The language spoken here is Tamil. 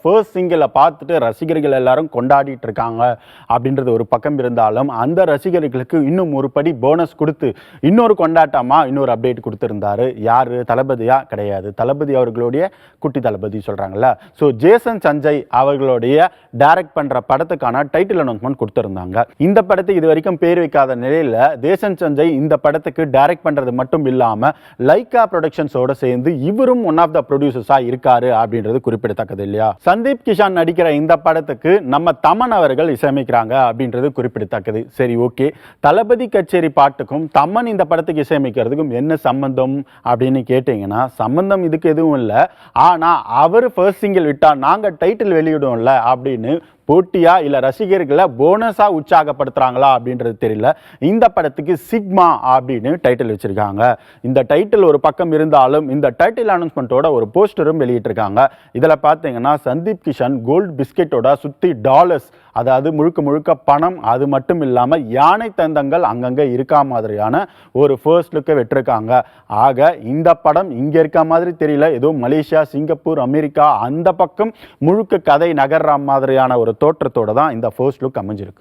ஃபர்ஸ்ட் சிங்கிளை பார்த்துட்டு ரசிகர்கள் எல்லாரும் கொண்டாடிட்டு இருக்காங்க அப்படின்றது ஒரு பக்கம் இருந்தாலும் அந்த ரசிகர்களுக்கு இன்னும் ஒரு படி போனஸ் கொடுத்து இன்னொரு கொண்டாட்டமா இன்னொரு அப்டேட் கொடுத்திருந்தாரு. யாரு? தளபதியா? கிடையாது. தளபதி அவர்களுடைய குட்டி தளபதி சொல்றாங்கல்ல. ஸோ ஜேசன் சஞ்சய் அவர்களுடைய டைரக்ட் பண்ற படத்துக்கான டைட்டில் அனௌன்ஸ்மெண்ட் கொடுத்திருந்தாங்க. இந்த படத்துக்கு இது வரைக்கும் பேர் வைக்காத நிலையில ஜேசன் சஞ்சய் இந்த படத்துக்கு டைரக்ட் பண்றது மட்டும் இல்லாம லைகா ப்ரொடக்ஷன்ஸோட சேர்ந்து இவரும் ஒன் ஆஃப் த ப்ரொடியூசர்ஸா இருக்காரு அப்படின்றது குறிப்பிடத்தக்கது இல்லையா? சந்தீப் கிஷான் நடிக்கிற இந்த படத்துக்கு நம்ம தமன் அவர்கள் இசையமைக்கிறாங்க அப்படின்றது குறிப்பிடத்தக்கது. சரி, ஓகே, தளபதி கச்சேரி பாட்டுக்கும் தமன் இந்த படத்துக்கு இசையமைக்கிறதுக்கும் என்ன சம்பந்தம் அப்படின்னு கேட்டீங்கன்னா, சம்பந்தம் இதுக்கு எதுவும் இல்லை. ஆனா அவர் ஃபர்ஸ்ட் சிங்கிள் விட்டா நாங்க டைட்டில் வெளியிடுவோம்ல அப்படின்னு போட்டியா இல்ல ரசிகர்களை போனஸா உற்சாகப்படுத்துறாங்களா அப்படின்றது தெரியல. இந்த படத்துக்கு சிக்மா அப்படின்னு டைட்டில் வச்சிருக்காங்க. இந்த டைட்டில் ஒரு பக்கம் இருந்தாலும் இந்த டைட்டில் அனௌன்ஸ்மெண்ட்டோட ஒரு போஸ்டரும் வெளியிட்டிருக்காங்க. இதுல பாத்தீங்கன்னா சந்தீப் கிஷன் கோல்டு பிஸ்கெட்டோட சுத்தி டாலர்ஸ், அதாவது முழுக்க முழுக்க பணம், அது மட்டும் இல்லாம யானை தந்தங்கள் அங்கங்க இருக்கா மாதிரியான ஒரு ஃபர்ஸ்ட் லுக்கை வெட்டிருக்காங்க. ஆக இந்த படம் இங்க இருக்க மாதிரி தெரியல, ஏதோ மலேசியா, சிங்கப்பூர், அமெரிக்கா அந்த பக்கம் முழுக்க கதை நகர்ற மாதிரியான ஒரு தோற்றத்தோட தான் இந்த ஃபர்ஸ்ட் லுக் அமைஞ்சிருக்கு.